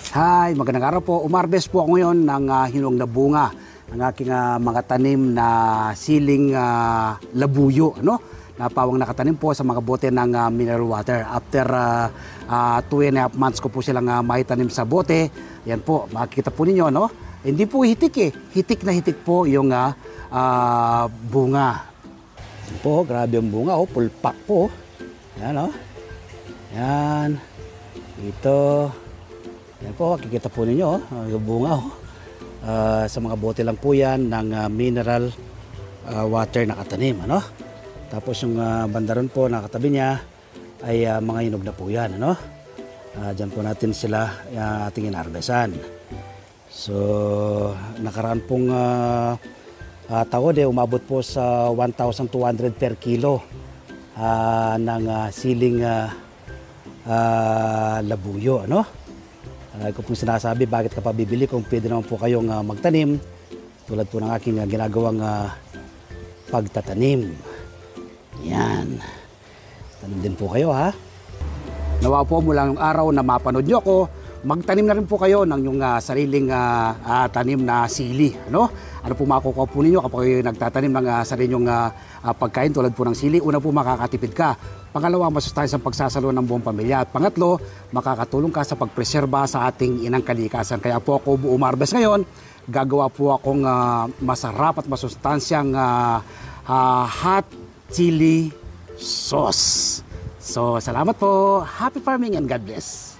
Hi, magandang araw po. Umarbes po ako ngayon ng hinog na bunga ng aking mga tanim na siling labuyo, ano? Na pawang nakatanim po sa mga bote ng mineral water. After 2.5 months ko po silang maitanim sa bote. Yan po, makikita po ninyo, no? Hindi po hitik eh. Hitik na hitik po yung bunga. Yan po, grabe yung bunga, oh, pulpak po. Yan, oh. Yan. Ito. Yan po, makikita po ninyo, oh, yung bunga, oh. Sa mga bote lang po yan ng mineral water na katanim, ano? Tapos yung banda ron po na katabi niya ay mga hinog na po yan, ano? Diyan po natin sila ating inarbesan. So, nakaraan pong tawad umabot po sa 1,200 per kilo ng siling labuyo, ano? Ko pong sinasabi bakit ka pa bibili kung pwede naman po kayong magtanim tulad po ng aking ginagawang pagtatanim. Yan. Tanim din po kayo, ha. Nawa po mula ng araw na mapanood nyo ako, magtanim na rin po kayo ng yung sariling tanim na sili. Ano po makukuha po ninyo kapag kayo nagtatanim ng sariling pagkain tulad po ng sili? Una po, makakatipid ka. Pangalawa, masustansya sa pagsasalo ng buong pamilya. At pangatlo, makakatulong ka sa pagpreserba sa ating inang kalikasan. Kaya po ako umarbes ngayon, gagawa po akong masarap at masustansyang hot chili sauce. So, salamat po. Happy farming and God bless.